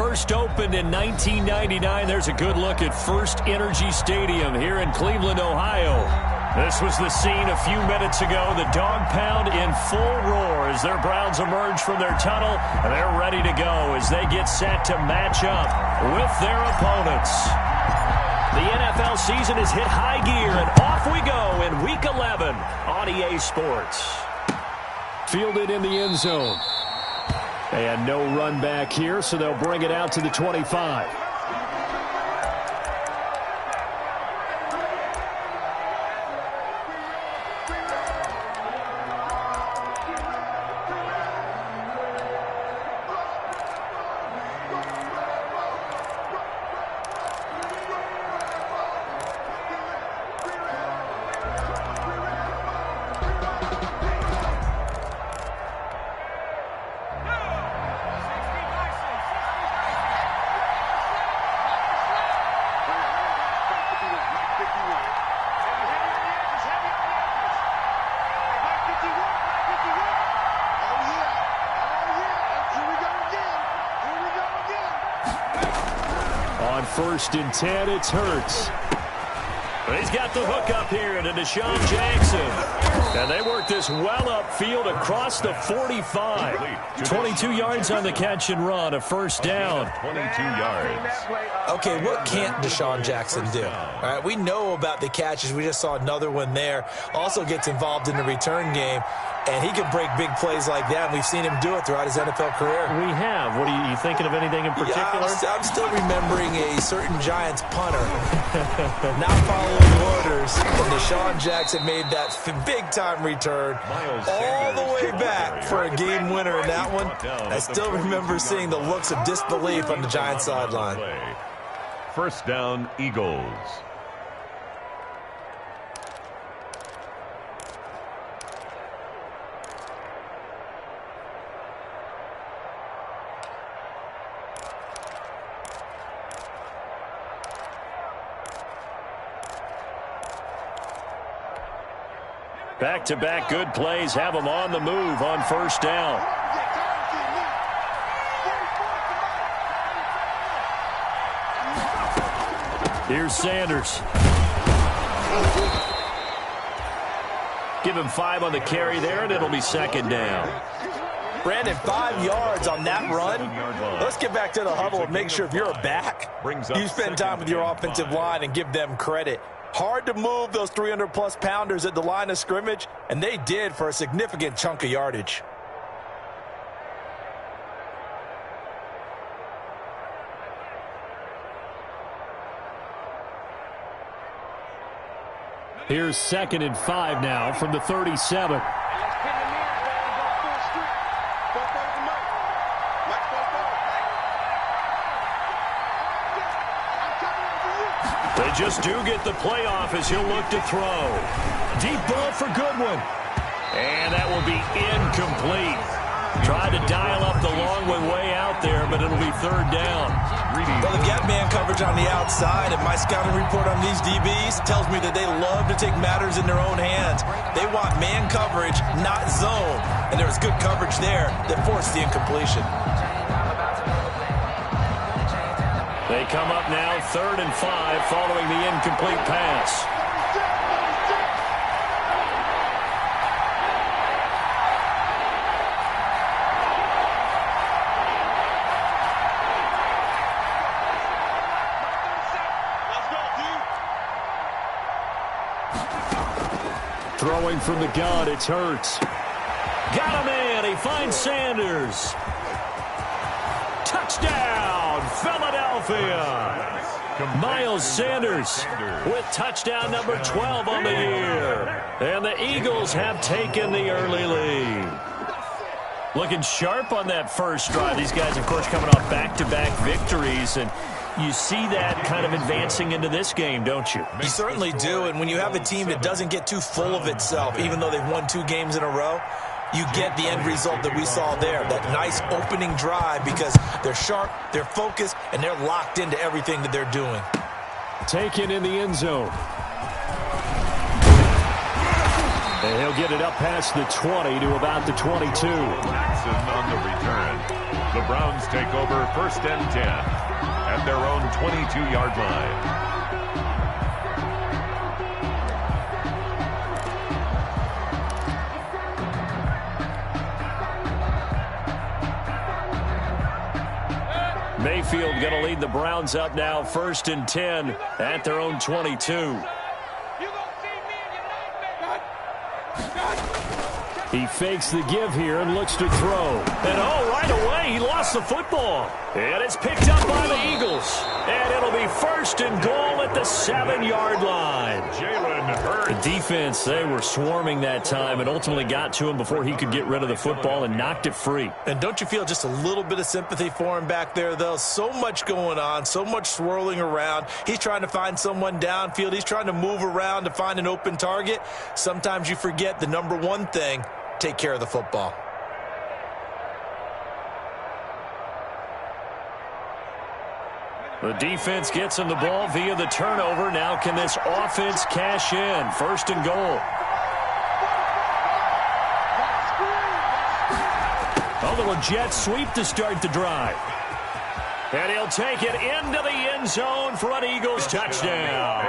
first opened in 1999. There's a good look at First Energy Stadium here in Cleveland, Ohio. This was the scene a few minutes ago. The dog pound in full roar as their Browns emerge from their tunnel. And they're ready to go as they get set to match up with their opponents. The NFL season has hit high gear, and off we go in Week 11 on EA Sports. Fielded in the end zone. And no run back here, so they'll bring it out to the 25. On 1st and 10, it's Hurts. He's got the hook up here to Deshaun Jackson. And they work this well upfield across the 45. 22 yards on the catch and run, a first down. 22 yards. Okay, what can't Deshaun Jackson do? All right, we know about the catches. We just saw another one there. Also gets involved in the return game. And he can break big plays like that, and we've seen him do it throughout his NFL career. We have. What are you thinking of anything in particular? Yeah, I'm still remembering a certain Giants punter not following orders, and Deshaun Jackson made that big-time return all the way back for a game winner in that one. I still remember seeing the looks of disbelief on the Giants sideline. First down, Eagles. Back-to-back good plays have them on the move on first down. Here's Sanders. Give him 5 on the carry there, and it'll be second down. Brandon, 5 yards on that run. Let's get back to the huddle and make sure if you're a back, you spend time with your offensive line and give them credit. Hard to move those 300-plus pounders at the line of scrimmage, and they did for a significant chunk of yardage. Here's 2nd and 5 now from the 37. They just do get the playoff as he'll look to throw. Deep ball for Goodwin. And that will be incomplete. Tried to dial up the long way out there, but it'll be third down. Well, they've got man coverage on the outside, and my scouting report on these DBs tells me that they love to take matters in their own hands. They want man coverage, not zone. And there was good coverage there that forced the incompletion. They come up now 3rd and 5 following the incomplete pass. Throwing from the gun, it's Hurts. Got him in. He finds Sanders. Touchdown, Philadelphia. Miles Sanders with touchdown number 12 on the year. And the Eagles have taken the early lead. Looking sharp on that first drive. These guys, of course, coming off back-to-back victories, and you see that kind of advancing into this game, don't you? You certainly do, and when you have a team that doesn't get too full of itself, even though they've won 2 games in a row, you get the end result that we saw there, that nice opening drive, because they're sharp, they're focused, and they're locked into everything that they're doing. Taken in the end zone. And he'll get it up past the 20 to about the 22. Jackson on the return. The Browns take over 1st and 10 at their own 22-yard line. Mayfield going to lead the Browns up now, 1st and 10 at their own 22. He fakes the give here and looks to throw. And right away, he lost the football. And it's picked up by the Eagles. And it'll be 1st and goal at the 7-yard line. Jalen Hurts. The defense, they were swarming that time and ultimately got to him before he could get rid of the football and knocked it free. And don't you feel just a little bit of sympathy for him back there, though? So much going on, so much swirling around. He's trying to find someone downfield. He's trying to move around to find an open target. Sometimes you forget the number one thing: take care of the football. The defense gets him the ball via the turnover. Now can this offense cash in? 1st and goal. A little jet sweep to start the drive. And he'll take it into the end zone for an Eagles touchdown.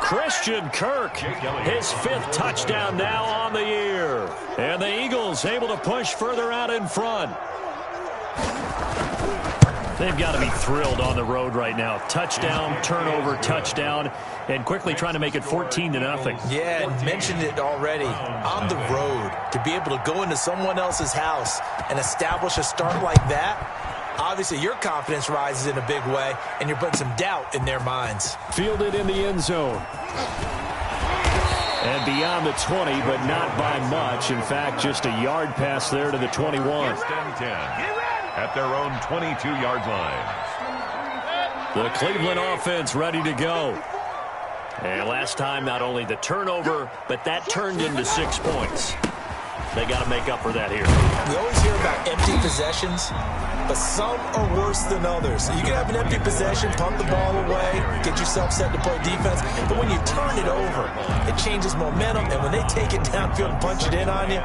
Christian Kirk, his 5th touchdown now on the year. And the Eagles able to push further out in front. They've got to be thrilled on the road right now. Touchdown, turnover, touchdown, and quickly trying to make it 14-0. Yeah, and mentioned it already. On the road, to be able to go into someone else's house and establish a start like that, obviously your confidence rises in a big way, and you're putting some doubt in their minds. Fielded in the end zone. And beyond the 20, but not by much. In fact, just a yard pass there to the 21. 1st and 10 at their own 22-yard line. The Cleveland offense ready to go. And last time, not only the turnover, but that turned into 6 points. They got to make up for that here. We always hear about empty possessions, but some are worse than others. You can have an empty possession, pump the ball away, get yourself set to play defense, but when you turn it over, it changes momentum, and when they take it downfield and punch it in on you,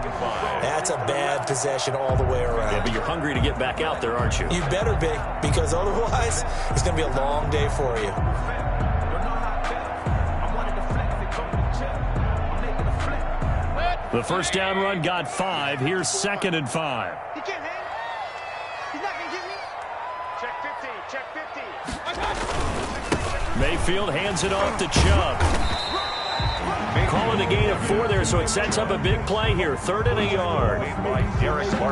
that's a bad possession all the way around. Yeah, but you're hungry to get back out there, aren't you? You better be, because otherwise, it's going to be a long day for you. The first down run got 5. Here's 2nd and 5. He can't hang. He's not going to get me. Check 50. Check 50. Mayfield hands it off to Chubb. Calling a gain of 4 there, so it sets up a big play here. 3rd and a yard.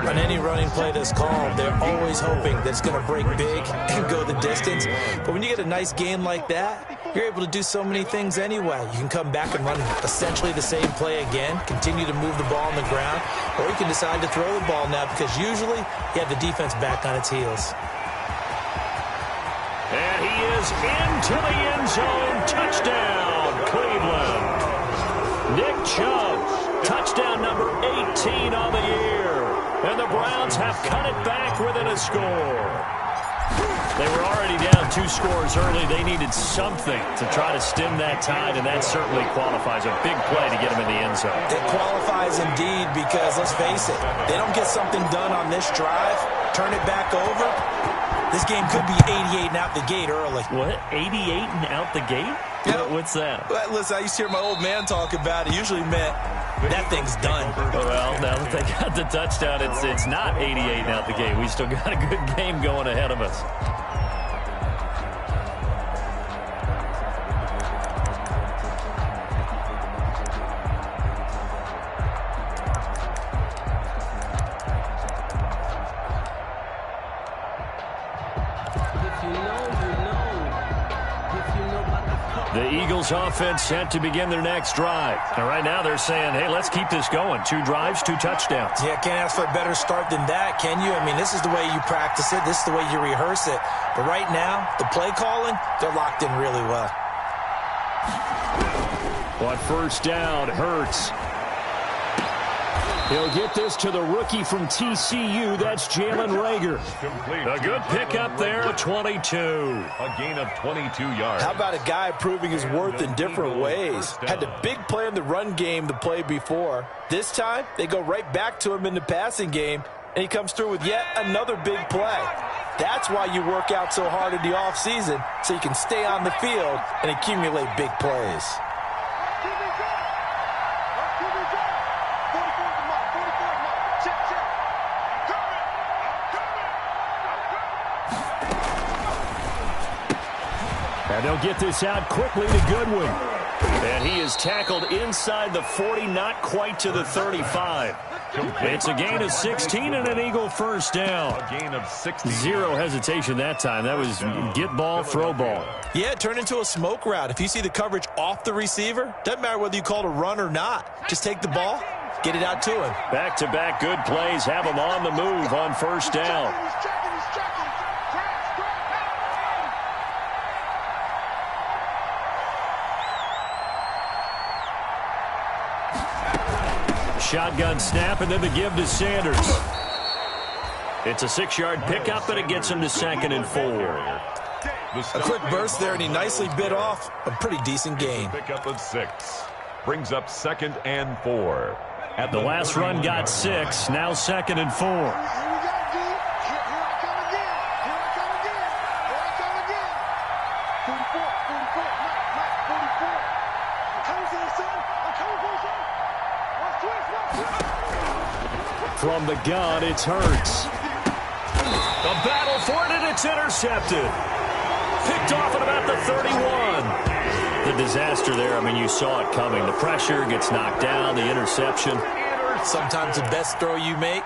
On any running play that's called, they're always hoping that it's going to break big and go the distance. But when you get a nice gain like that, you're able to do so many things anyway. You can come back and run essentially the same play again, continue to move the ball on the ground, or you can decide to throw the ball now because usually you have the defense back on its heels. And he is into the end zone. Touchdown, Cleveland. Nick Chubb, touchdown number 18 on the year. And the Browns have cut it back within a score. They were already down 2 scores early. They needed something to try to stem that tide, and that certainly qualifies. A big play to get them in the end zone. It qualifies indeed because, let's face it, they don't get something done on this drive, turn it back over, this game could be 88 and out the gate early. What? 88 and out the gate? Yeah. What's that? Well, listen, I used to hear my old man talk about it. Usually meant that thing's done. Well, now that they got the touchdown, it's not 88 and out the gate. We still got a good game going ahead of us. The Eagles offense set to begin their next drive. And right now they're saying, hey, let's keep this going. 2 drives, 2 touchdowns. Yeah, can't ask for a better start than that, can you? I mean, this is the way you practice it. This is the way you rehearse it. But right now, the play calling, they're locked in really well. But first down, Hurts. He'll get this to the rookie from TCU. That's Jalen Reagor. A good pickup there, 22. A gain of 22 yards. How about a guy proving his worth in different ways? Had the big play in the run game the play before. This time, they go right back to him in the passing game. and he comes through with yet another big play. That's why you work out so hard in the offseason, so you can stay on the field and accumulate big plays. And they'll get this out quickly to Goodwin. And he is tackled inside the 40, not quite to the 35. It's a gain of 16 and an Eagle first down. A gain of 16. Zero hesitation that time. That was get ball, throw ball. Yeah, it turned into a smoke route. If you see the coverage off the receiver, doesn't matter whether you call it a run or not. Just take the ball, get it out to him. Back-to-back good plays have him on the move on first down. Shotgun snap, and then the give to Sanders. It's a 6-yard pickup, and it gets him to 2nd and 4. A quick burst there, and he nicely bit off a pretty decent gain. Pickup of 6. Brings up 2nd and 4. At the last run got 6, now 2nd and 4. From the gun, it's Hurts. The battle for it, and it's intercepted. Picked off at about the 31. The disaster there, I mean, you saw it coming. The pressure gets knocked down, the interception. Sometimes the best throw you make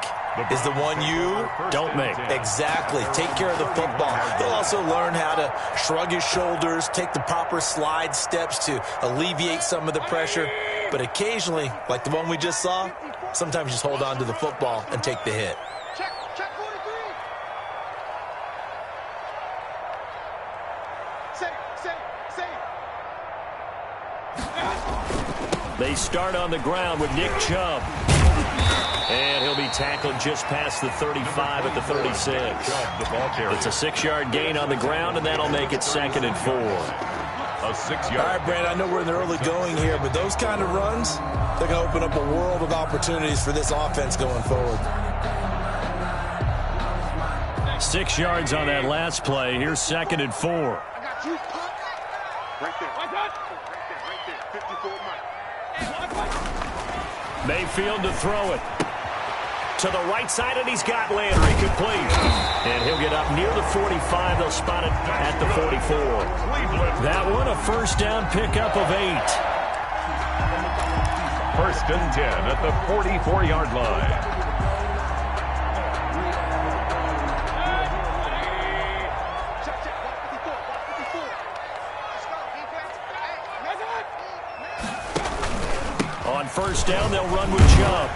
is the one you don't make. Exactly. Take care of the football. He'll also learn how to shrug his shoulders, take the proper slide steps to alleviate some of the pressure. But occasionally, like the one we just saw, sometimes just hold on to the football and take the hit. Check 43. Say. They start on the ground with Nick Chubb. And he'll be tackled just past the 35 at the 36. It's a 6-yard gain on the ground, and that'll make it 2nd and 4. A 6-yard. All right, Brandon, I know we're in the early going here, but those kind of runs, they're going to open up a world of opportunities for this offense going forward. 6 yards on that last play. Here's 2nd and 4. I got you. Right there. Right there. 54 Mike. Mayfield to throw it. To the right side, and he's got Landry complete. And he'll get up near the 45. They'll spot it at the 44. That one, a first down pickup of 8. 1st and 10 at the 44-yard line. On first down, they'll run with Chubb.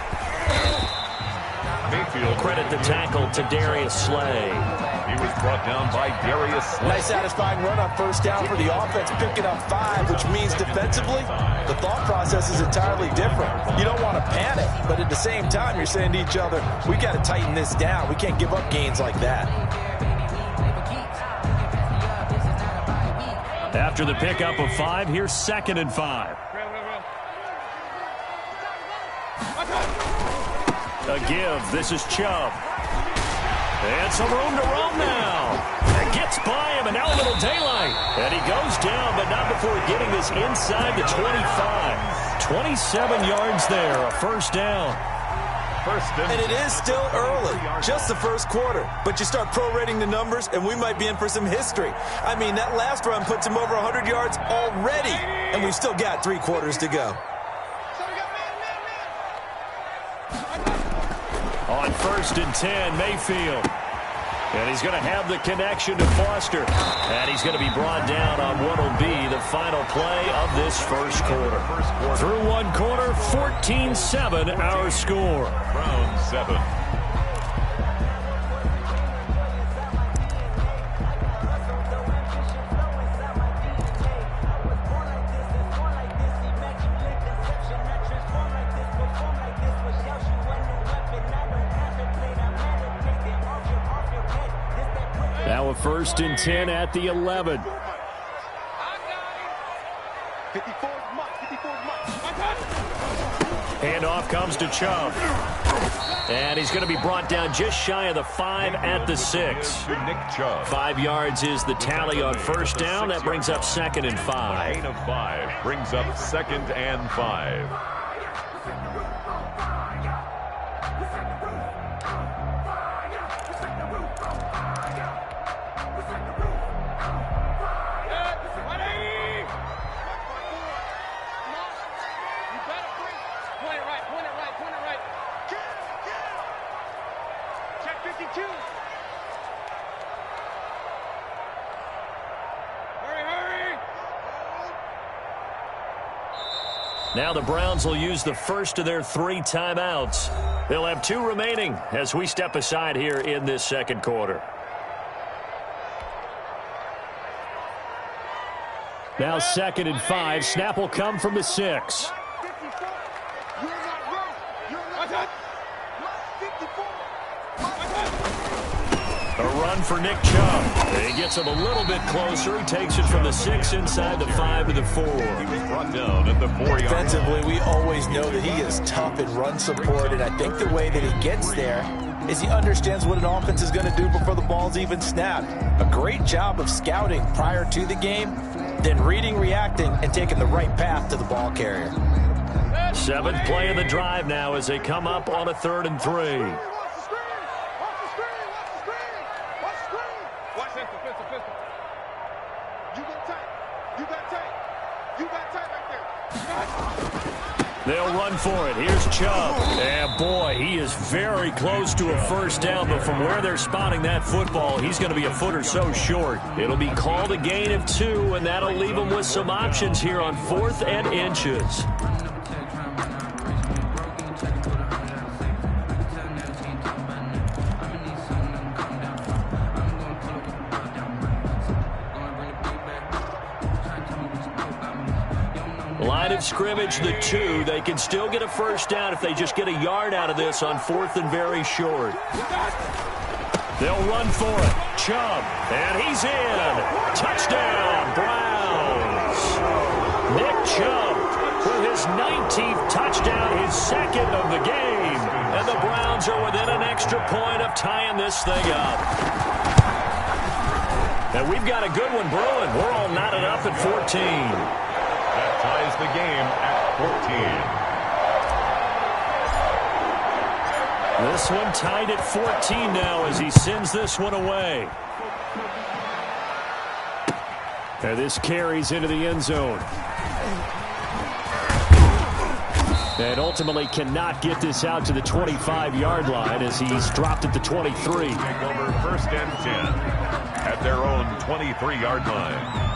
Mayfield. Credit the tackle to Darius Slay. He was brought down by Darius Slay. Nice satisfying run on first down for the offense, picking up 5, which means defensively, the thought process is entirely different. You don't want to panic, but at the same time, you're saying to each other, we got to tighten this down. We can't give up gains like that. After the pickup of 5, here's 2nd and 5. A give. This is Chubb. And some room to roam now. And gets by him, and now a little daylight. And he goes down, but not before getting this inside the 25. 27 yards there, a first down. And it is still early, just the first quarter. But you start prorating the numbers, and we might be in for some history. I mean, that last run puts him over 100 yards already, and we've still got 3 quarters to go. On 1st and 10, Mayfield. And he's going to have the connection to Foster. And he's going to be brought down on what will be the final play of this first quarter. Through one quarter, 14-7 our score. Browns 7. Now a 1st and 10 at the 11. 54 Mike. Handoff comes to Chubb. And he's going to be brought down just shy of the 5 at the 6. 5 yards is the tally on first down. That brings up 2nd and 5. Gain of 5 brings up 2nd and 5. Now the Browns will use the first of their 3 timeouts. They'll have 2 remaining as we step aside here in this second quarter. Now 2nd and 5. Snap will come from the 6. A run for Nick Chubb. He gets him a little bit closer. He takes it from the 6 inside the 5 to the 4. Brought down at the 4-yard Defensively, we always know that he is tough in run support, and I think the way that he gets there is he understands what an offense is going to do before the ball's even snapped. A great job of scouting prior to the game, then reading, reacting, and taking the right path to the ball carrier. 7th play of the drive now as they come up on a 3rd and 3. They'll run for it. Here's Chubb. And boy, he is very close to a first down, but from where they're spotting that football, he's going to be a foot or so short. It'll be called a gain of 2, and that'll leave him with some options here on 4th and inches. Line of scrimmage, the 2. They can still get a first down if they just get a yard out of this on 4th and very short. They'll run for it. Chubb, and he's in. Touchdown, Browns. Nick Chubb with his 19th touchdown, his 2nd of the game. And the Browns are within an extra point of tying this thing up. And we've got a good one brewing. We're all knotted up at 14. That ties the game at 14. This one tied at 14 now as he sends this one away. And this carries into the end zone. And ultimately cannot get this out to the 25-yard line as he's dropped at the 23. Take over 1st and 10 at their own 23-yard line.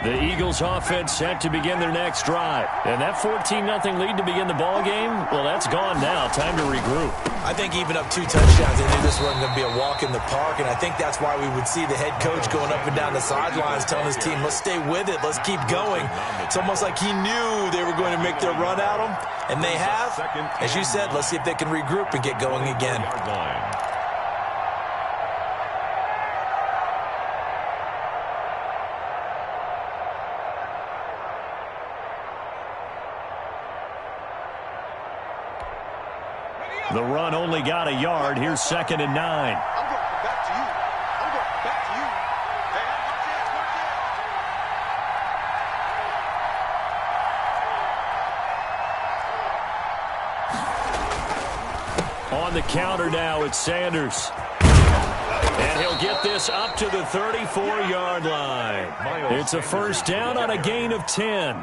The Eagles offense set to begin their next drive. And that 14-0 lead to begin the ball game, well, that's gone now. Time to regroup. I think even up 2 touchdowns, they knew this wasn't going to be a walk in the park, and I think that's why we would see the head coach going up and down the sidelines telling his team, let's stay with it, let's keep going. It's almost like he knew they were going to make their run at him, and they have. As you said, let's see if they can regroup and get going again. The run only got a yard. Here's 2nd and 9. I'm going back to you. I'm going back to you. Hey, watch On the counter now, it's Sanders. And he'll get this up to the 34-yard line. It's a first down on a gain of 10.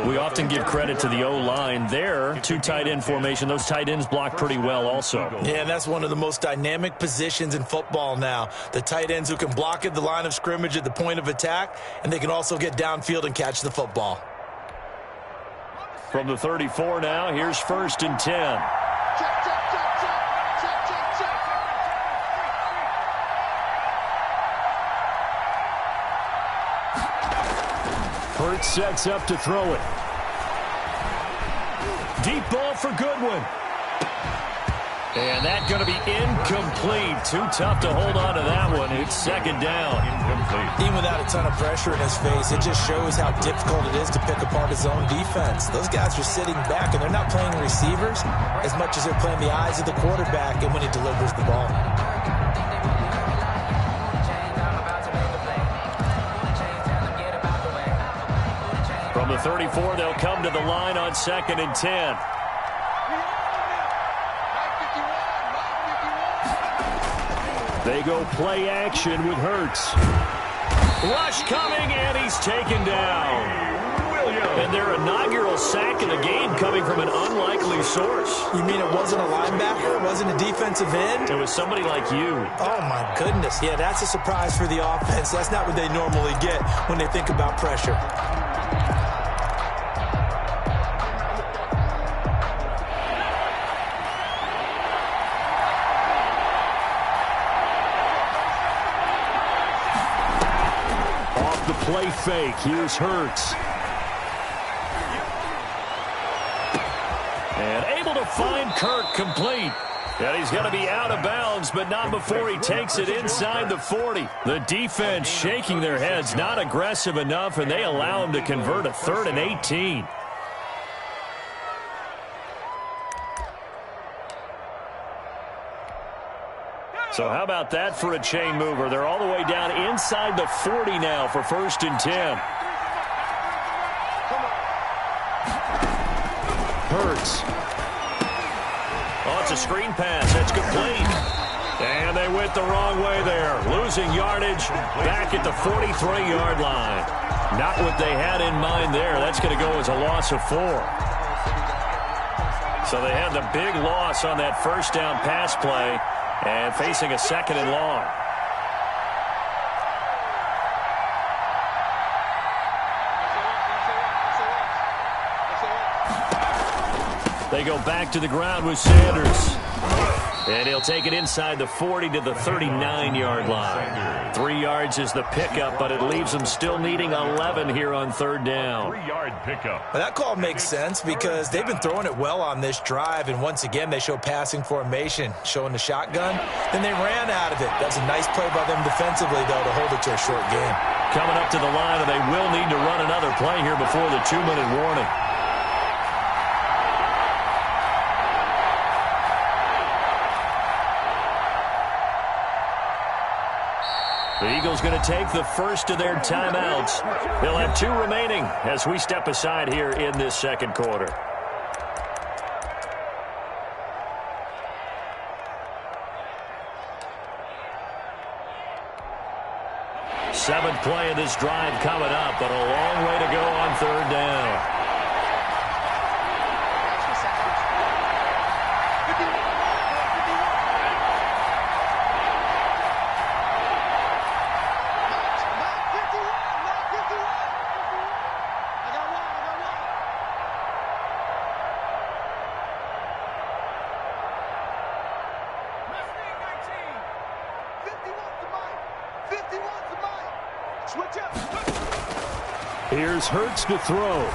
We often give credit to the O-line there. 2 tight end formation. Those tight ends block pretty well also. Yeah, and that's one of the most dynamic positions in football now. The tight ends who can block at the line of scrimmage at the point of attack, and they can also get downfield and catch the football. From the 34 now, here's 1st and 10. Hurts sets up to throw it. Deep ball for Goodwin. And that's going to be incomplete. Too tough to hold on to that one. It's second down. Incomplete. Even without a ton of pressure in his face, it just shows how difficult it is to pick apart his own defense. Those guys are sitting back, and they're not playing receivers as much as they're playing the eyes of the quarterback and when he delivers the ball. From the 34, they'll come to the line on 2nd and 10. They go play action with Hurts. Rush coming, and he's taken down. And their inaugural sack of the game coming from an unlikely source. You mean it wasn't a linebacker? It wasn't a defensive end? It was somebody like you. Oh, my goodness. Yeah, that's a surprise for the offense. That's not what they normally get when they think about pressure. Play fake. Here's Hurts. And able to find Kirk complete. And he's going to be out of bounds, but not before he takes it inside the 40. The defense shaking their heads, not aggressive enough, and they allow him to convert a 3rd and 18. So how about that for a chain mover? They're all the way down inside the 40 now for 1st and 10. Hurts. Oh, it's a screen pass. That's complete. And they went the wrong way there. Losing yardage back at the 43-yard line. Not what they had in mind there. That's going to go as a loss of 4. So they had the big loss on that first down pass play. And facing a 2nd and long. They go back to the ground with Sanders. And he'll take it inside the 40 to the 39-yard line. 3 yards is the pickup, but it leaves them still needing 11 here on 3rd down. 3-yard pickup. Well, that call makes sense because they've been throwing it well on this drive, and once again they show passing formation, showing the shotgun. Then they ran out of it. That's a nice play by them defensively, though, to hold it to a short game. Coming up to the line, and they will need to run another play here before the 2-minute warning. The Eagles going to take the first of their timeouts. They'll have 2 remaining as we step aside here in this 2nd quarter. Seventh play of this drive coming up, but a long way to go on 3rd down. Here's Hurts to throw.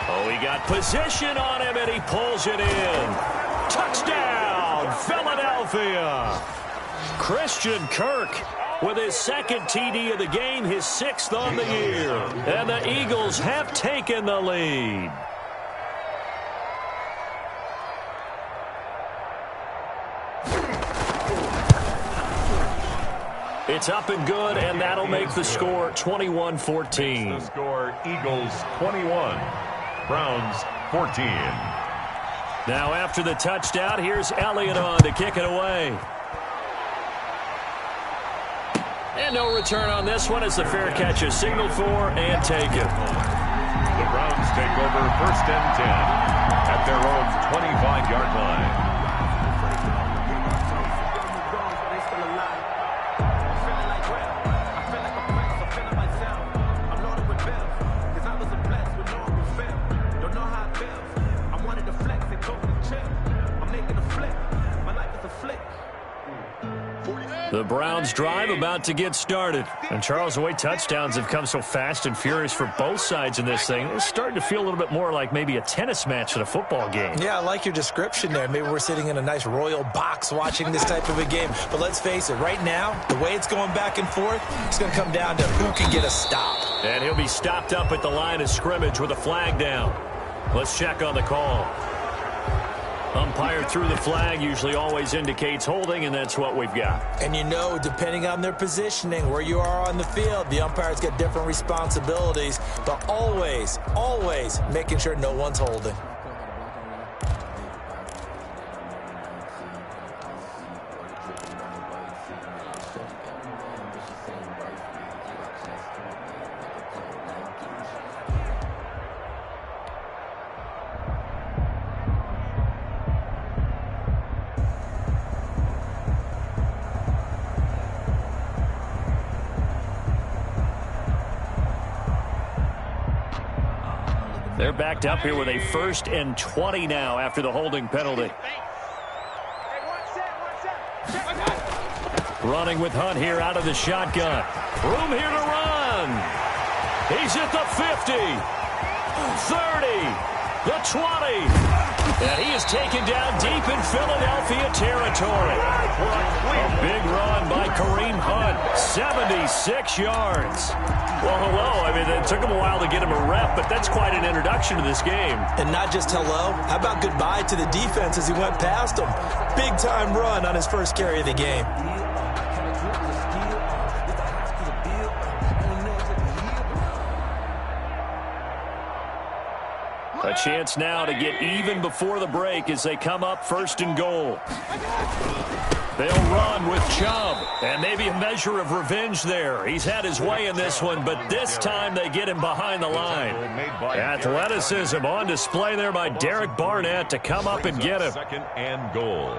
Oh, he got position on him, and he pulls it in. Touchdown, Philadelphia. Christian Kirk with his 2nd TD of the game, his 6th on the year. And the Eagles have taken the lead. It's up and good, and that'll make the score 21-14. The score, Eagles 21, Browns 14. Now after the touchdown, here's Elliott on to kick it away. And no return on this one as the fair catch is signaled for and taken. The Browns take over 1st and 10 at their own 25-yard line. The Browns drive about to get started. And Charles, the way touchdowns have come so fast and furious for both sides in this thing, it's starting to feel a little bit more like maybe a tennis match at a football game. Yeah, I like your description there. Maybe we're sitting in a nice royal box watching this type of a game. But let's face it, right now, the way it's going back and forth, it's going to come down to who can get a stop. And he'll be stopped up at the line of scrimmage with a flag down. Let's check on the call. Umpire threw the flag, usually always indicates holding, and that's what we've got. And you know, depending on their positioning, where you are on the field, the umpires get different responsibilities, but always, always making sure no one's holding. They're backed up here with a 1st and 20 now after the holding penalty. Running with Hunt here out of the shotgun. Room here to run. He's at the 50, 30, the 20. And he is taken down deep in Philadelphia territory. A big run by Kareem Hunt, 76 yards. Well, hello. I mean, it took him a while to get him a rep, but that's quite an introduction to this game. And not just hello. How about goodbye to the defense as he went past him? Big-time run on his first carry of the game. A chance now to get even before the break as they come up 1st and goal. They'll run with Chubb, and maybe a measure of revenge there. He's had his way in this one, but this time they get him behind the line. Athleticism on display there by Derek Barnett to come up and get him. 2nd and goal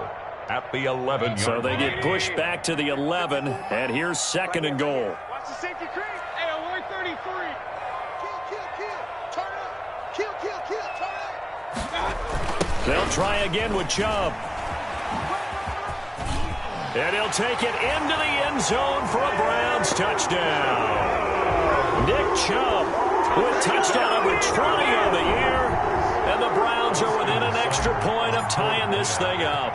at the 11. So they get pushed back to the 11, and here's 2nd and goal. Watch the safety creep. Hey, 133. Kill. Turn up. Kill. Turn up. They'll try again with Chubb. And he'll take it into the end zone for a Browns touchdown. Nick Chubb with touchdown number 20 on the year. And the Browns are within an extra point of tying this thing up.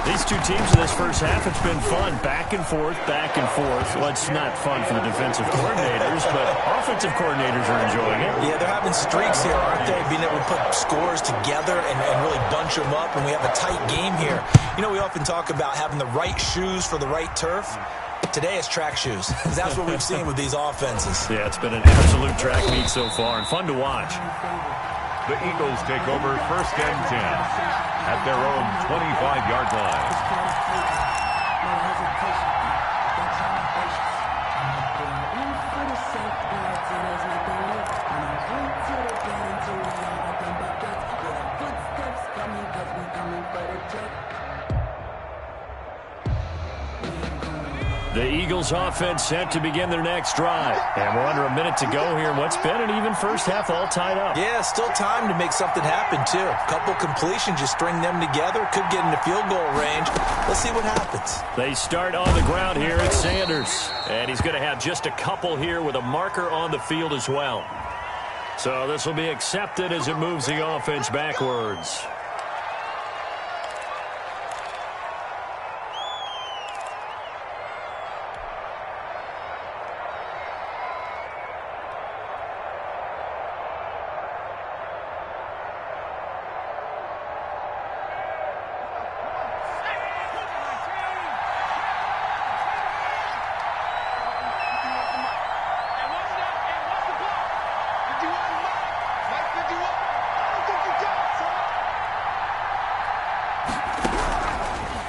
These two teams in this first half, it's been fun. Back and forth. Well, it's not fun for the defensive coordinators, but offensive coordinators are enjoying it. Yeah, they're having streaks here, aren't they? Being able to put scores together and really bunch them up, and we have a tight game here. You know, we often talk about having the right shoes for the right turf. Today it's track shoes. That's what we've seen with these offenses. Yeah, it's been an absolute track meet so far, and fun to watch. The Eagles take over 1st and 10 at their own 25-yard line. The Eagles offense set to begin their next drive. And we're under a minute to go here in what's been an even first half all tied up. Yeah, still time to make something happen, too. A couple completions, you string them together, could get into field goal range. Let's see what happens. They start on the ground here at Sanders. And he's going to have just a couple here with a marker on the field as well. So this will be accepted as it moves the offense backwards.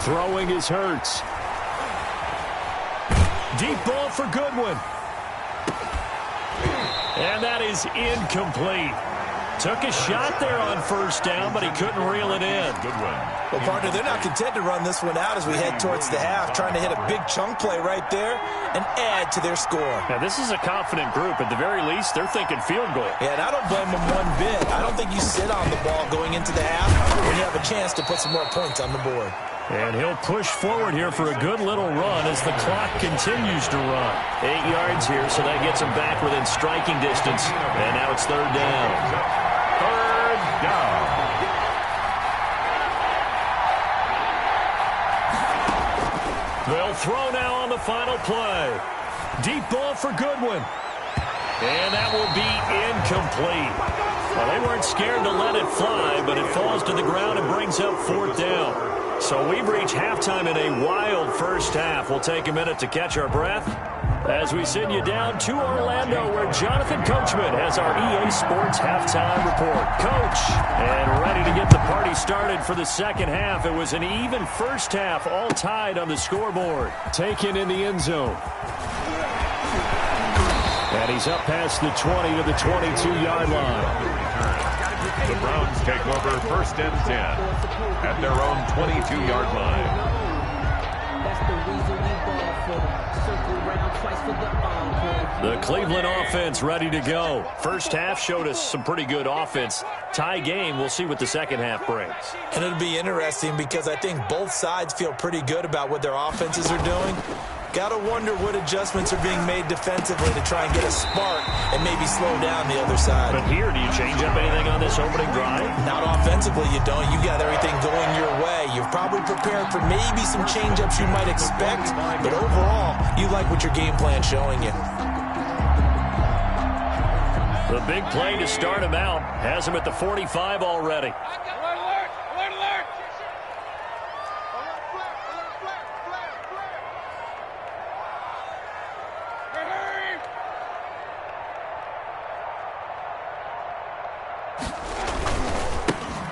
Throwing is Hurts. Deep ball for Goodwin. And that is incomplete. Took a shot there on 1st down, but he couldn't reel it in. Goodwin. Well, partner, they're not content to run this one out as we head towards the half, trying to hit a big chunk play right there and add to their score. Now, this is a confident group. At the very least, they're thinking field goal. Yeah, and I don't blame them one bit. I don't think you sit on the ball going into the half when you have a chance to put some more points on the board. And he'll push forward here for a good little run as the clock continues to run. 8 yards here, so that gets him back within striking distance. And now it's 3rd down. 3rd down. They'll throw now on the final play. Deep ball for Goodwin. And that will be incomplete. Well, they weren't scared to let it fly, but it falls to the ground and brings up 4th down. So we've reached halftime in a wild first half. We'll take a minute to catch our breath as we send you down to Orlando, where Jonathan Coachman has our EA Sports halftime report. Coach, and ready to get the party started for the second half. It was an even first half, all tied on the scoreboard. Taken in the end zone. And he's up past the 20 to the 22-yard line. The Browns take over 1st and 10 at their own 22-yard line. The Cleveland offense ready to go. First half showed us some pretty good offense. Tie game, we'll see what the second half brings. And it'll be interesting because I think both sides feel pretty good about what their offenses are doing. Got to wonder what adjustments are being made defensively to try and get a spark and maybe slow down the other side. But here, do you change up anything on this opening drive? Not offensively, you don't. You got everything going your way. You've probably prepared for maybe some change-ups you might expect, but overall, you like what your game plan's showing you. The big play to start him out has him at the 45 already.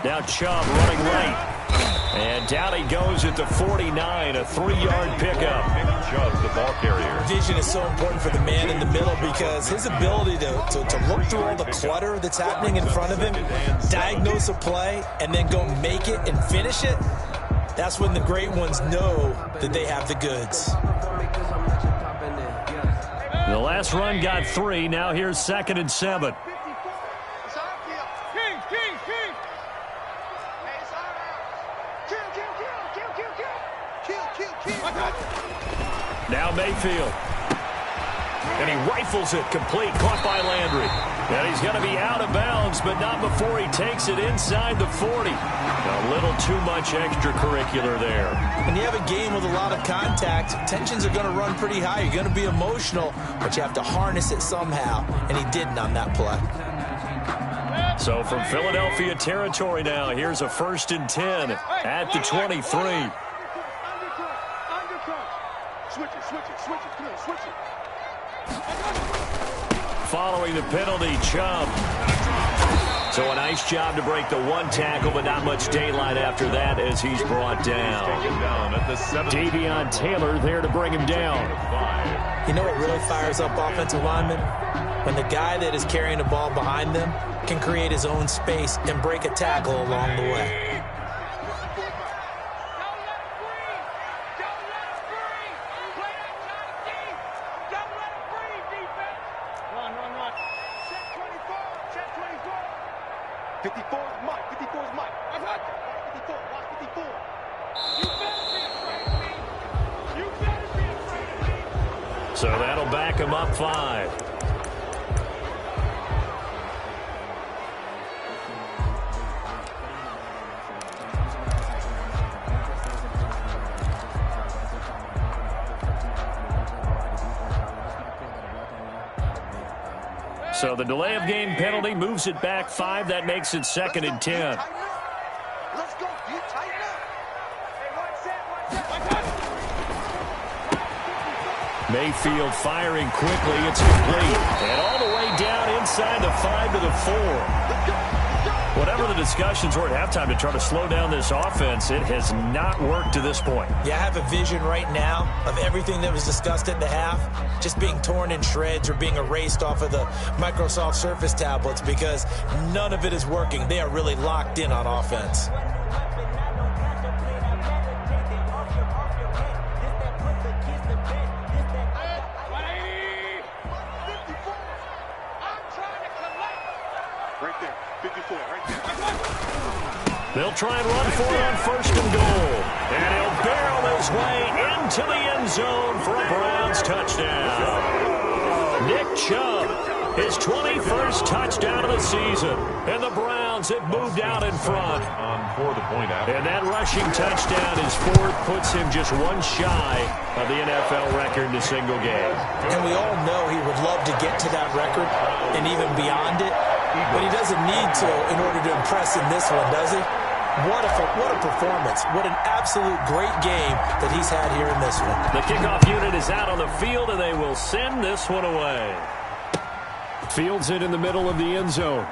Now Chubb running late. And down he goes at the 49, a 3-yard pickup. Chubb, the ball carrier. Vision is so important for the man in the middle because his ability to look through all the clutter that's happening in front of him, diagnose a play, and then go make it and finish it, that's when the great ones know that they have the goods. The last run got 3. Now here's 2nd and 7. Now Mayfield. And he rifles it complete, caught by Landry. And he's going to be out of bounds, but not before he takes it inside the 40. A little too much extracurricular there. When you have a game with a lot of contact, tensions are going to run pretty high. You're going to be emotional, but you have to harness it somehow, and he didn't on that play. So from Philadelphia territory now, here's a 1st and 10 at the 23. Following the penalty, Chubb. So a nice job to break the one tackle, but not much daylight after that as he's brought down. Davion Taylor there to bring him down. You know what really fires up offensive linemen? When the guy that is carrying the ball behind them can create his own space and break a tackle along the way. So that'll back him up 5. So the delay of game penalty moves it back 5. That makes it 2nd and 10. Let's go. You tighten up. Mayfield firing quickly. It's complete. And all the way down inside the 5 to the 4. Whatever the discussions were at halftime to try to slow down this offense, it has not worked to this point. Yeah, I have a vision right now of everything that was discussed at the half just being torn in shreds or being erased off of the Microsoft Surface tablets because none of it is working. They are really locked in on offense. Right there. 54, right there. They'll try and run for it on 1st and goal. And he'll barrel his way into the end zone for a Browns touchdown. Nick Chubb, his 21st touchdown of the season. And the Browns have moved out in front. For the point out. And that rushing touchdown, his fourth, puts him just one shy of the NFL record in a single game. And we all know he would love to get to that record and even beyond it. But he doesn't need to in order to impress in this one, does he? What a performance. What an absolute great game that he's had here in this one. The kickoff unit is out on the field, and they will send this one away. Fields it in the middle of the end zone.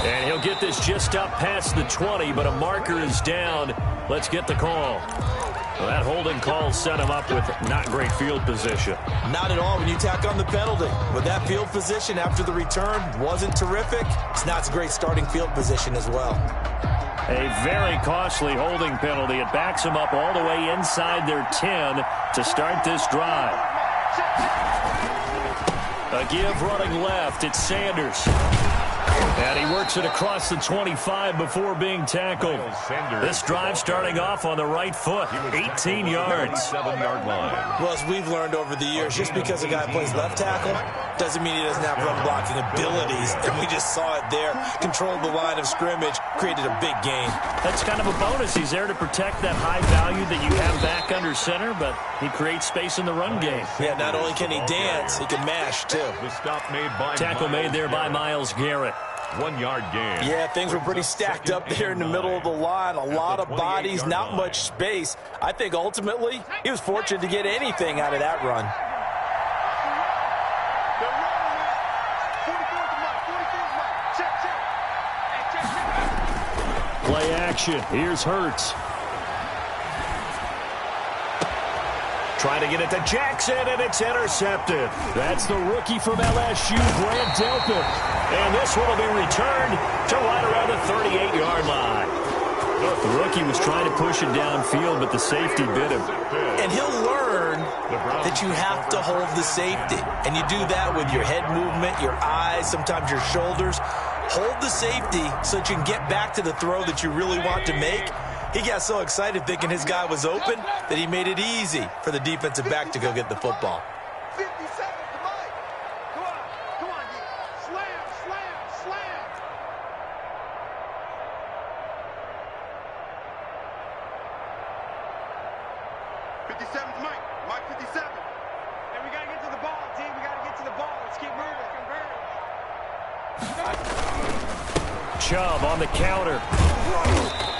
And he'll get this just up past the 20, but a marker is down. Let's get the call. Well, that holding call set him up with not great field position. Not at all when you tack on the penalty. But that field position after the return wasn't terrific. It's not a great starting field position as well. A very costly holding penalty. It backs him up all the way inside their 10 to start this drive. A give running left. It's Sanders. And he works it across the 25 before being tackled. This drive starting off on the right foot, 18 yards. 7-yard line. Well, as we've learned over the years, just because a guy plays left tackle doesn't mean he doesn't have run blocking abilities. And we just saw it there. Controlled the line of scrimmage, created a big gain. That's kind of a bonus. He's there to protect that high value that you have back under center, but he creates space in the run game. Yeah, not only can he dance, he can mash too. The stop made by Tackle made there by Myles Garrett. 1-yard gain. Yeah, things were pretty stacked up there in the middle of the line. A lot of bodies, not much space. I think ultimately he was fortunate to get anything out of that run. Play action. Here's Hurts. Trying to get it to Jackson, and it's intercepted. That's the rookie from LSU, Grant Delpit. And this one will be returned to right around the 38-yard line. The rookie was trying to push it downfield, but the safety bit him. And he'll learn that you have to hold the safety. And you do that with your head movement, your eyes, sometimes your shoulders. Hold the safety so that you can get back to the throw that you really want to make. He got so excited thinking his guy was open that he made it easy for the defensive back to go get the football. 50 seconds to Mike. Come on, Gill. Slam, slam, slam. '57's Mike. Mike 57. And we got to get to the ball, team. We got to get to the ball. Let's keep moving. Chubb on the counter.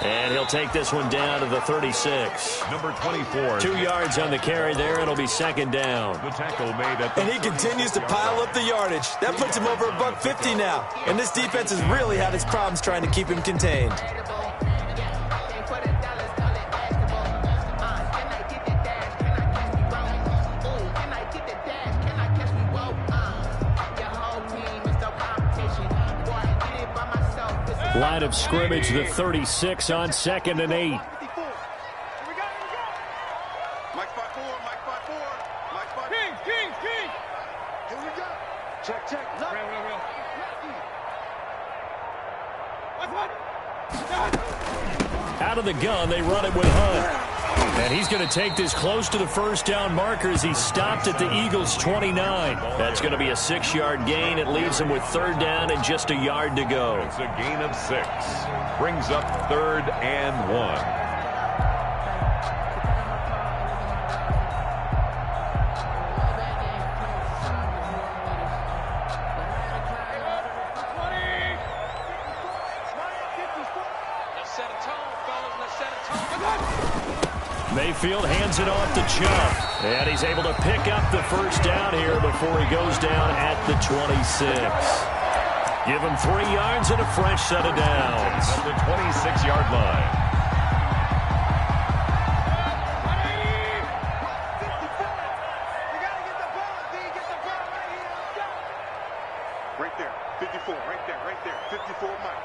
And he'll take this one down to the 36. Number 24. 2 yards on the carry there. It'll be second down. The tackle made at the And he continues to pile up the yardage. That puts him over $150 now. And this defense has really had its problems trying to keep him contained. Line of scrimmage, the 36 on 2nd and 8. Here we go. Mike 5-4, Mike 5-4, Mike 5-4. King. Here we go. Check. Look. Real. Out of the gun, they run it with Hunt. And he's going to take this close to the first down marker as he stopped at the Eagles' 29. That's going to be a 6-yard gain. It leaves him with 3rd down and just a yard to go. It's a gain of 6. Brings up 3rd and 1. Mayfield hands it off to Chubb. And he's able to pick up the first down here before he goes down at the 26. Give him 3 yards and a fresh set of downs. At the 26-yard line. Right there. 54, right there. 54, Mike.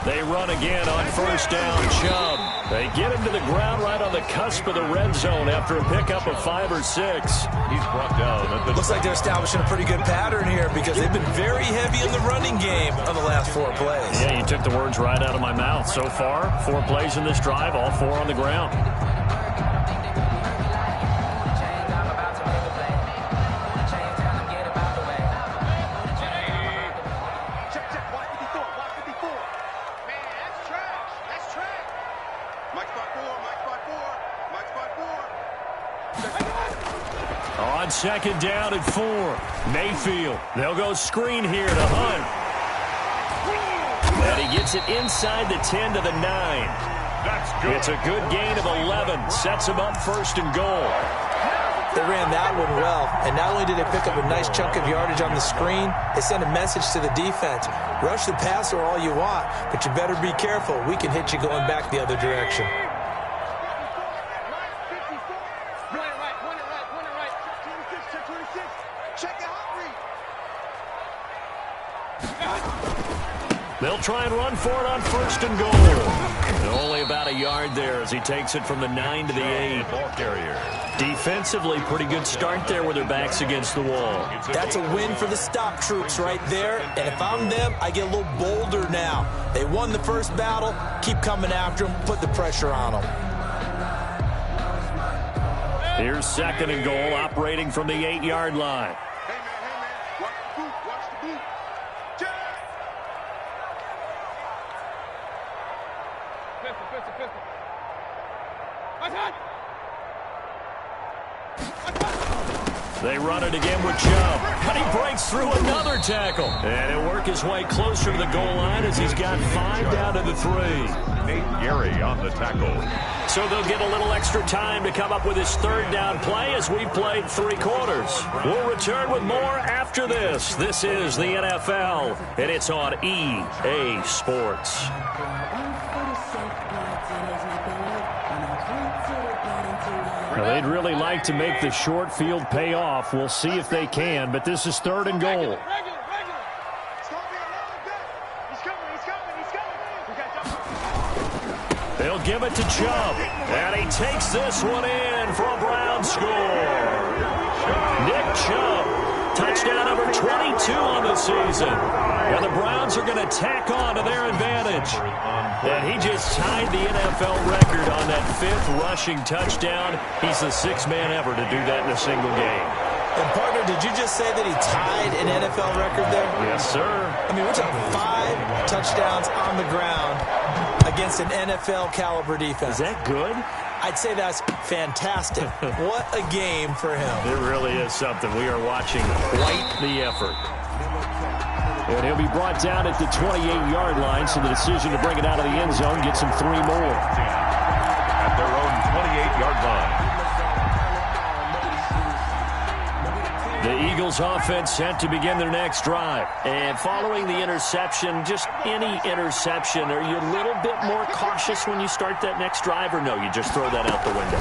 They run again on first down. Chubb. They get him to the ground right on the cusp of the red zone after a pickup of 5 or 6. He's brought down. Looks like they're establishing a pretty good pattern here because they've been very heavy in the running game on the last 4 plays. Yeah, you took the words right out of my mouth. So far, 4 plays in this drive, all 4 on the ground. On second down at 4, Mayfield. They'll go screen here to Hunt. And he gets it inside the 10 to the 9. That's good. It's a good gain of 11. Sets him up 1st and goal. They ran that one well, and not only did they pick up a nice chunk of yardage on the screen, they sent a message to the defense. Rush the passer all you want, but you better be careful. We can hit you going back the other direction. They'll try and run for it on 1st and goal. And only about a yard there as he takes it from the 9 to the 8. Ball carrier. Defensively, pretty good start there with their backs against the wall. That's a win for the stop troops right there. And if I'm them, I get a little bolder now. They won the first battle. Keep coming after them. Put the pressure on them. Here's 2nd and goal, operating from the 8-yard line. Hey, man. Watch the boot. Watch the boot. Pistol. They run it again with Chubb. But he breaks through another tackle. And he'll work his way closer to the goal line as he's got 5 down to the 3. Nate Gary on the tackle. So they'll get a little extra time to come up with his 3rd down play as we played 3 quarters. We'll return with more after this. This is the NFL, and it's on EA Sports. Well, they'd really like to make the short field pay off. We'll see if they can, but this is 3rd and goal. They'll give it to Chubb, and he takes this one in for a Brown score. Nick Chubb, touchdown number 22 on the season. And the Browns are going to tack on to their advantage. And he just tied the NFL record on that 5th rushing touchdown. He's the 6th man ever to do that in a single game. And, partner, did you just say that he tied an NFL record there? Yes, sir. I mean, we're talking 5 touchdowns on the ground against an NFL-caliber defense. Is that good? I'd say that's fantastic. What a game for him. It really is something. We are watching quite the effort. And he'll be brought down at the 28-yard line, so the decision to bring it out of the end zone gets him 3 more. At their own 28-yard line. The Eagles offense set to begin their next drive. And following the interception, just any interception, are you a little bit more cautious when you start that next drive, or no, you just throw that out the window?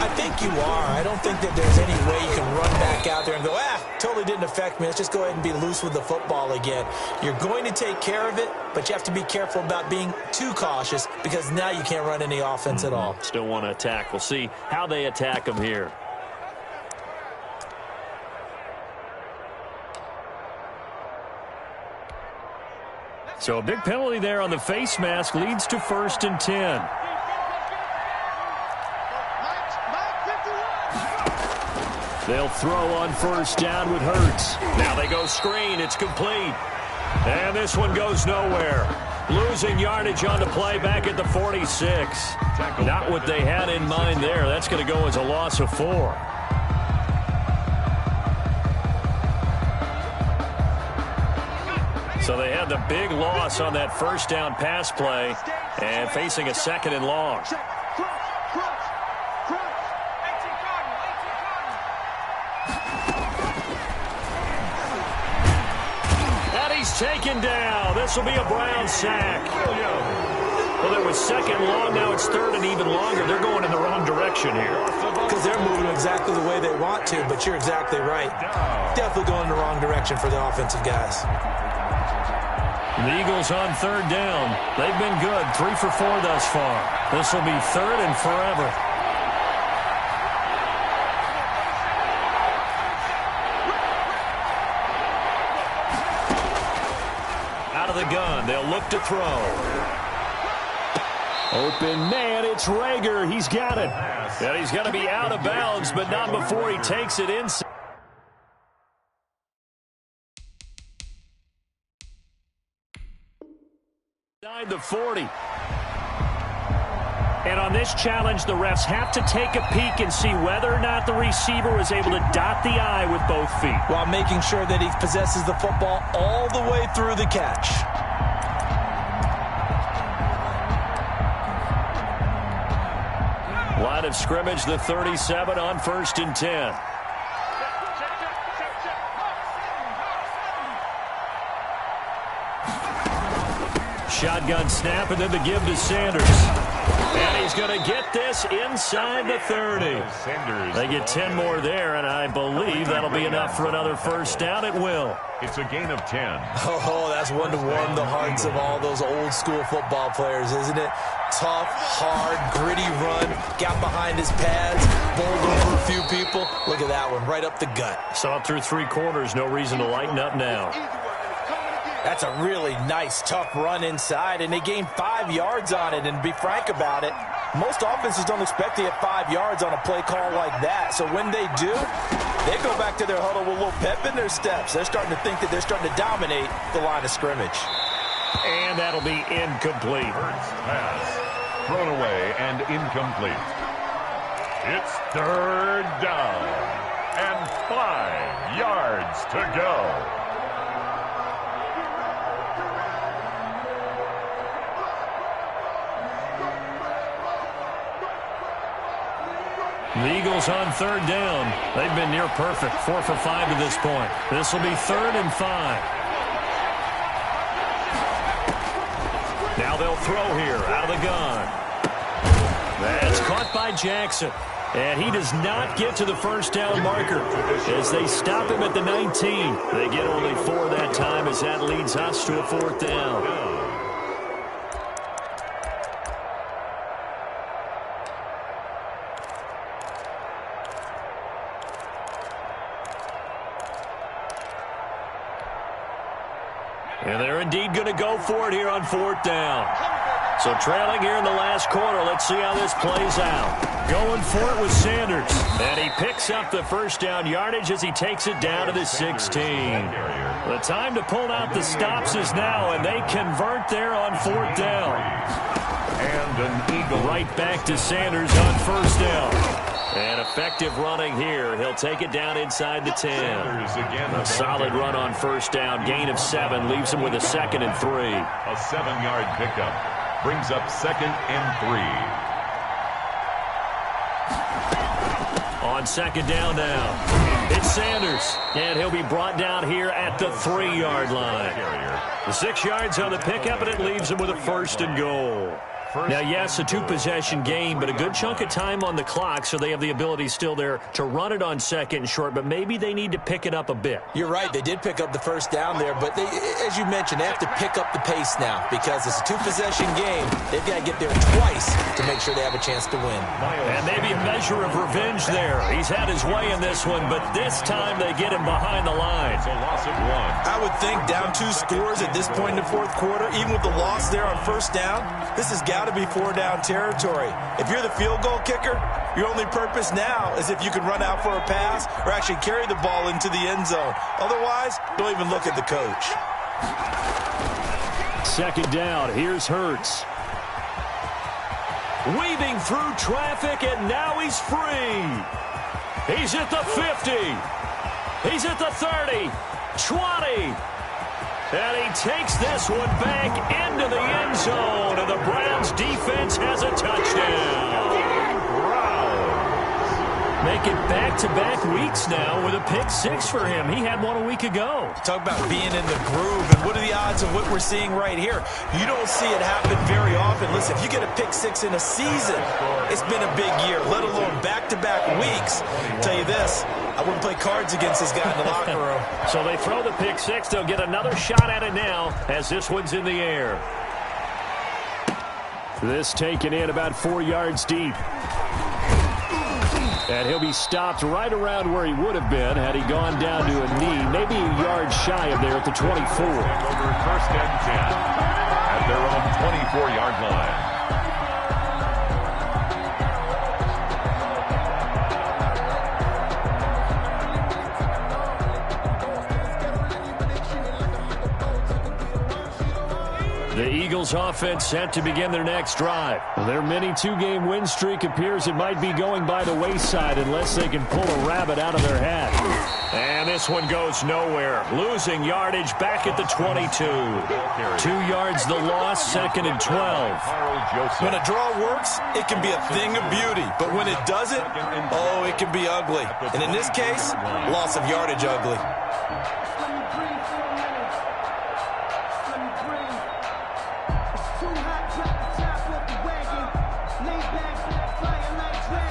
I think you are. I don't think that there's any way you can run back out there and go, totally didn't affect me. Let's just go ahead and be loose with the football again. You're going to take care of it, but you have to be careful about being too cautious because now you can't run any offense at all. Still want to attack. We'll see how they attack them here. So a big penalty there on the face mask leads to 1st and 10. They'll throw on 1st down with Hurts. Now they go screen. It's complete. And this one goes nowhere. Losing yardage on the play back at the 46. Not what they had in mind there. That's going to go as a loss of 4. So they had the big loss on that 1st down pass play and facing a 2nd and long. And he's taken down. This will be a Brown sack. Well, there was 2nd and long. Now it's 3rd and even longer. They're going in the wrong direction here. Because they're moving exactly the way they want to, but you're exactly right. Definitely going in the wrong direction for the offensive guys. The Eagles on third down. They've been good, 3 for 4 thus far. This will be third and forever. Out of the gun, they'll look to throw. Open man, it's Rager. He's got it. And he's going to be out of bounds, but not before he takes it inside. The 40. And on this challenge, the refs have to take a peek and see whether or not the receiver was able to dot the I with both feet, while making sure that he possesses the football all the way through the catch. Line of scrimmage, the 37 on 1st and 10. Shotgun snap, and then the give to Sanders. And he's going to get this inside the 30. They get 10 more there, and I believe that'll be enough for another first down. It will. It's a gain of 10. Oh, that's one to warm the hearts of all those old-school football players, isn't it? Tough, hard, gritty run. Got behind his pads, bowled over a few people. Look at that one, right up the gut. Saw it through 3 quarters. No reason to lighten up now. That's a really nice, tough run inside, and they gained 5 yards on it. And to be frank about it, most offenses don't expect to get 5 yards on a play call like that. So when they do, they go back to their huddle with a little pep in their steps. They're starting to think that they're starting to dominate the line of scrimmage. And that'll be incomplete. First pass thrown away and incomplete. It's third down and 5 yards to go. The Eagles on third down. They've been near perfect, 4 for 5 to this point. This will be 3rd and 5. Now they'll throw here out of the gun. That's caught by Jackson. And he does not get to the first down marker as they stop him at the 19. They get only 4 that time as that leads us to a 4th down. And they're indeed going to go for it here on 4th down. So trailing here in the last quarter. Let's see how this plays out. Going for it with Sanders. And he picks up the first down yardage as he takes it down to the 16. The time to pull out the stops is now, and they convert there on 4th down. And an eagle. Right back to Sanders on 1st down. And effective running here. He'll take it down inside the 10. A solid run on 1st down. Gain of 7. Leaves him with a 2nd and 3. A 7-yard pickup. Brings up 2nd and 3. On 2nd down now. It's Sanders. And he'll be brought down here at the 3-yard line. The 6 yards on the pickup, and it leaves him with a 1st and goal. Now, yes, a 2-possession game, but a good chunk of time on the clock, so they have the ability still there to run it on 2nd and short, but maybe they need to pick it up a bit. You're right. They did pick up the first down there, but as you mentioned, they have to pick up the pace now because it's a 2-possession game. They've got to get there twice to make sure they have a chance to win. And maybe a measure of revenge there. He's had his way in this one, but this time they get him behind the line. It's a loss of 1. I would think down 2 scores at this point in the 4th quarter, even with the loss there on 1st down, this has got to be 4-down territory. If you're the field goal kicker, your only purpose now is if you can run out for a pass or actually carry the ball into the end zone. Otherwise, don't even look at the coach. 2nd down. Here's Hurts. Weaving through traffic, and now he's free. He's at the 50. He's at the 30. 20. And he takes this one back into the end zone, and the Browns defense has a touchdown. Making back-to-back weeks now with a pick 6 for him. He had one a week ago. Talk about being in the groove, and what are the odds of what we're seeing right here? You don't see it happen very often. Listen, if you get a pick 6 in a season, it's been a big year, let alone back-to-back weeks. I'll tell you this, I wouldn't play cards against this guy in the locker room. So they throw the pick six. They'll get another shot at it now as this one's in the air. This taken in about 4 yards deep. And he'll be stopped right around where he would have been had he gone down to a knee, maybe a yard shy of there at the 24. Over 1st and 10 at their own 24-yard line. The Eagles offense set to begin their next drive. Their mini two-game win streak appears it might be going by the wayside unless they can pull a rabbit out of their hat. And this one goes nowhere. Losing yardage back at the 22. 2 yards the loss, 2nd and 12. When a draw works, it can be a thing of beauty. But when it doesn't, oh, it can be ugly. And in this case, loss of yardage ugly.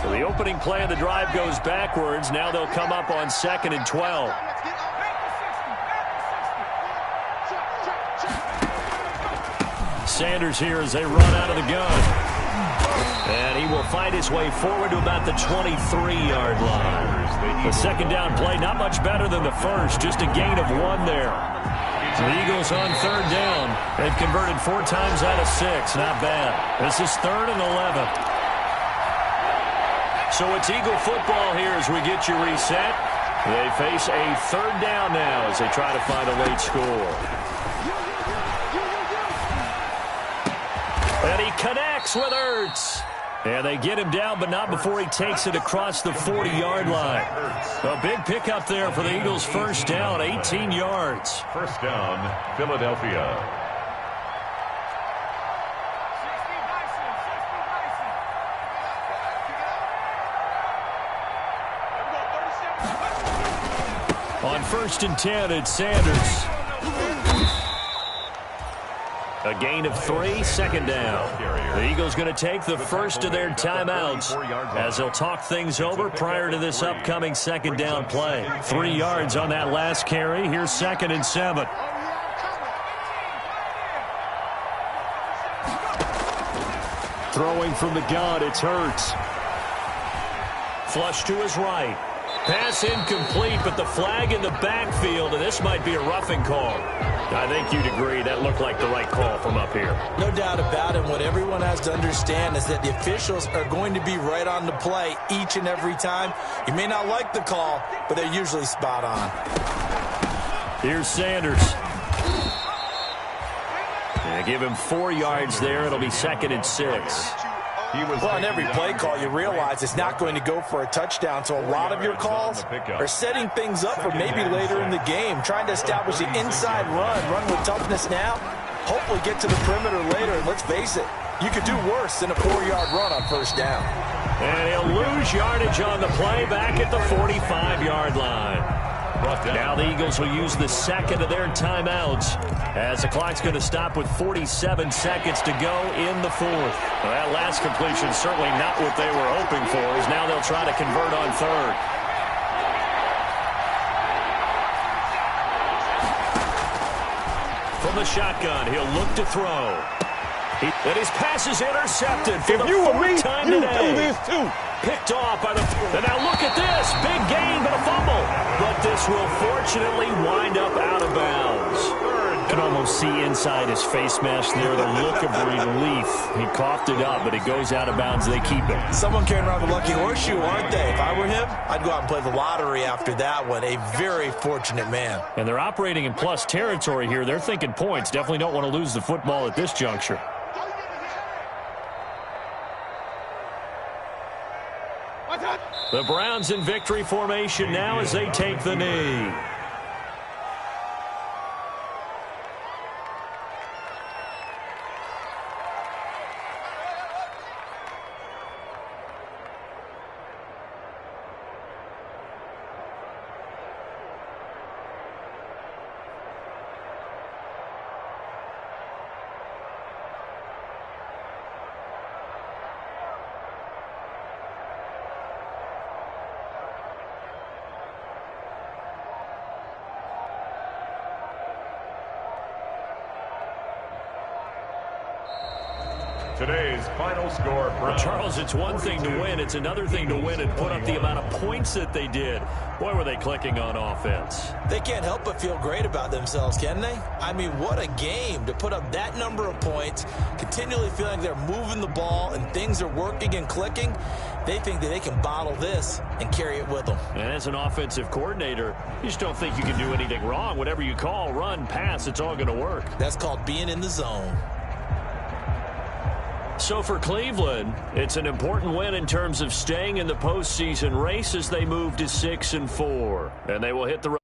The opening play of the drive goes backwards. Now they'll come up on 2nd and 12. Sanders here as they run out of the gun. And he will fight his way forward to about the 23-yard line. The second down play, not much better than the first, just a gain of 1 there. The Eagles on 3rd down. They've converted 4 times out of 6. Not bad. This is 3rd and 11. So it's Eagle football here as we get you reset. They face a 3rd down now as they try to find a late score. And he connects with Ertz. And they get him down, but not before he takes it across the 40-yard line. A big pickup there for the Eagles' 1st down, 18 yards. 1st down, Philadelphia. On 1st and 10, it's Sanders. A gain of 3, 2nd down. The Eagles going to take the first of their timeouts as they'll talk things over prior to this upcoming 2nd down play. 3 yards on that last carry. Here's 2nd and 7. Throwing from the gun, it's Hurts. Flush to his right. Pass incomplete, but the flag in the backfield, and this might be a roughing call. I think you'd agree that looked like the right call from up here. No doubt about it. What everyone has to understand is that the officials are going to be right on the play each and every time. You may not like the call, but they're usually spot on. Here's Sanders. They give him 4 yards there. It'll be 2nd and 6. Well, on every play call, you realize it's not going to go for a touchdown, so a lot of your calls are setting things up for maybe later in the game, trying to establish the inside run with toughness now, hopefully get to the perimeter later, and let's face it, you could do worse than a 4-yard run on 1st down. And he'll lose yardage on the play back at the 45-yard line. Now the Eagles will use the 2nd of their timeouts as the clock's going to stop with 47 seconds to go in the 4th. Well, that last completion certainly not what they were hoping for, as now they'll try to convert on 3rd. From the shotgun, he'll look to throw. And his pass is intercepted for the 4th time today. Do this too. Picked off by the... And now look at this. Big gain, but a fumble. But this will fortunately wind up out of bounds. You can almost see inside his face mask there the look of relief. He coughed it up, but it goes out of bounds. They keep it. Someone carrying around the lucky horseshoe, aren't they? If I were him, I'd go out and play the lottery after that one. A very fortunate man. And they're operating in plus territory here. They're thinking points. Definitely don't want to lose the football at this juncture. The Browns in victory formation now as they take the knee. Today's final score, Browns. Charles, it's one thing to win. It's another thing to win and put up the amount of points that they did. Boy, were they clicking on offense. They can't help but feel great about themselves, can they? I mean, what a game to put up that number of points, continually feeling they're moving the ball and things are working and clicking. They think that they can bottle this and carry it with them. And as an offensive coordinator, you just don't think you can do anything wrong. Whatever you call, run, pass, it's all going to work. That's called being in the zone. So for Cleveland, it's an important win in terms of staying in the postseason race as they move to 6-4. And they will hit the